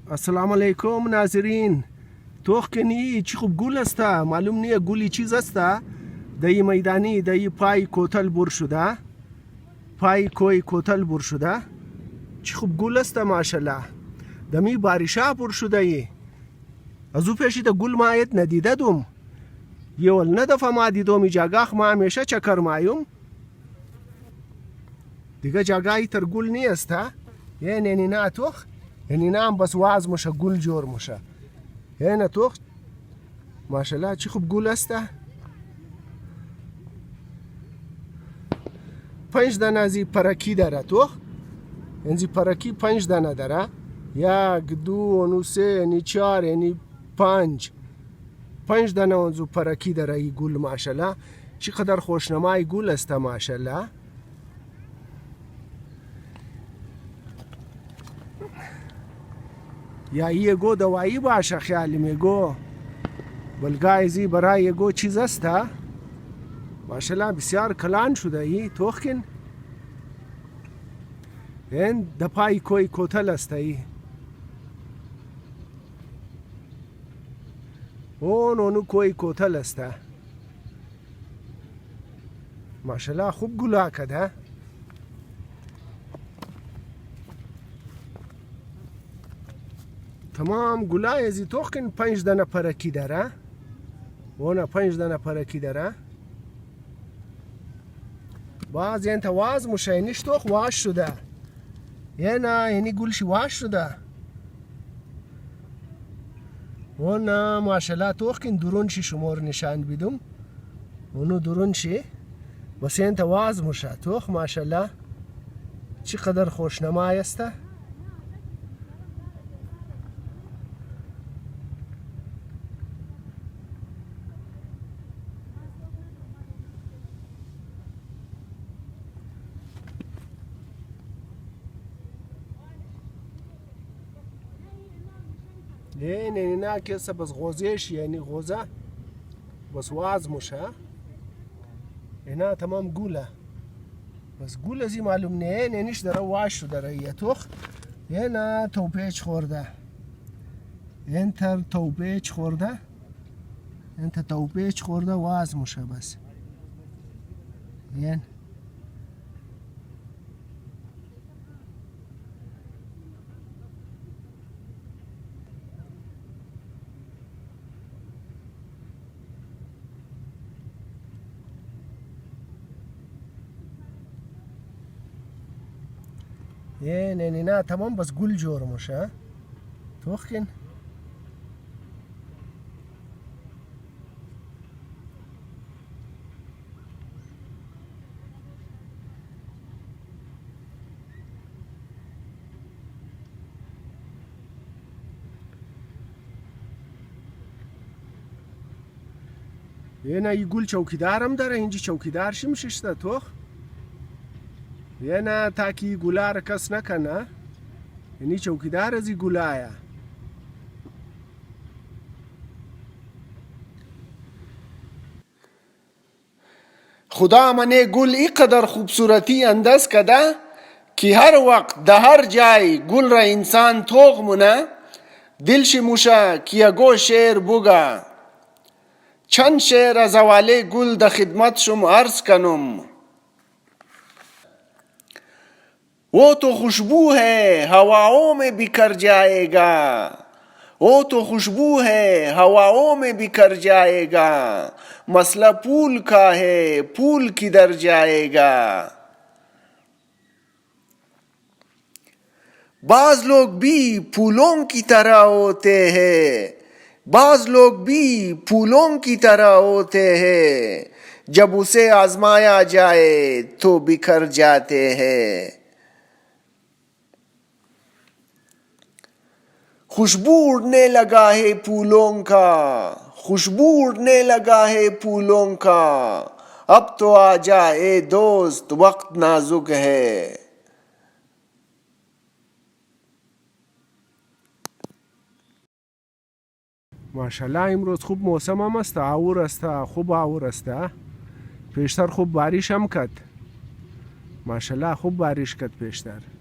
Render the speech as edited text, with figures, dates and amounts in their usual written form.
السلام علیکم ناظرین. توخ کنی چی خوب گل است، معلوم نیه گلی چیز است. دایی میدانی دایی پای کوتل بر شده، پای کوی کوتل بر شده. چی خوب گل است ماشاءالله. دمی بارشا بر شده ای. از او پیشی ده گل مایت ندیده دوم. یه ول ندفع ما دیدومی جاگاخ ما همیشه چکر مایم. دیگه جاگایی تر گل نیست. یعنی نه توخ، یعنی نه بس واز مشه گل جور مشه. یعنی توخ ماشاءالله چی خوب گل است. 5 دانه ازی پرکی داره توخ. اینزی پرکی 5 دانه داره. 1 2 3 4 5 دانه اونزو پرکی داره ای گل ماشاءالله. چقدر خوشنمای گل است ماشاءالله. یا یگو دوایی باشه خیالی میگو بلگایزی برای یگو چیز است. ماشاءالله بسیار کلان شده ای توخکن. این دپای کوی کوتل است ای. اونو کوی کوتل است. ماشاءالله خوب گلا کده. تمام گلای ازی توخکن 5 دانه پرکی داره. اونا 5 دانه پرکی داره. باز این تواز مشاینش توخ واش شده. یعنی گلشی واش شده. اونا ماشاءالله توخکن درونشی شمار نشان بیدم. اونو درونشی بس این تواز مشه توخ ماشاءالله چقدر خوشنمای است. نه کسی بس غوزیش یعنی غوزه بس واز مشه. اینا تمام گوله بس گول ازی معلوم نه نیش داره واش شده داره یه توخ. اینا توپیچ خورده. این تر توپیچ خورده. این تر توپیچ خورده واز مشه بس. این نه تمام بس گل جور مشه توخکن. ای گل چوکیدارم داره. اینجا چوکیدار شی میشه توخ. نه تاکی گلا را کس نکنه. اینی چوکیدار ازی گلایه. خدا منه گل ای قدر خوبصورتی انداز کده که هر وقت ده هر جای گل را انسان توغ مونه دلش موشه که یگو شعر بگه. چند شعر از حواله گل ده خدمت شم عرض کنم. वो तो खुशबू है हवाओं में बिखर जाएगा. वो तो खुशबू है हवाओं में बिखर जाएगा. मसला फूल का है फूल किधर जाएगा. बाज लोग भी फूलों की तरह होते हैं. बाज लोग भी फूलों की तरह होते हैं. जब उसे आजमाया जाए तो बिखर जाते हैं. खुशबू उड़ने लगा है फूलों का. खुशबू उड़ने लगा है फूलों का. अब तो आ जाए दोस्त वक्त नाजुक है. ماشاءالله امروز خوب موسم هم است. آور است. خوب آور است. پیشتر خوب بارش هم کرد. ماشاءالله خوب بارش کرد پیشتر.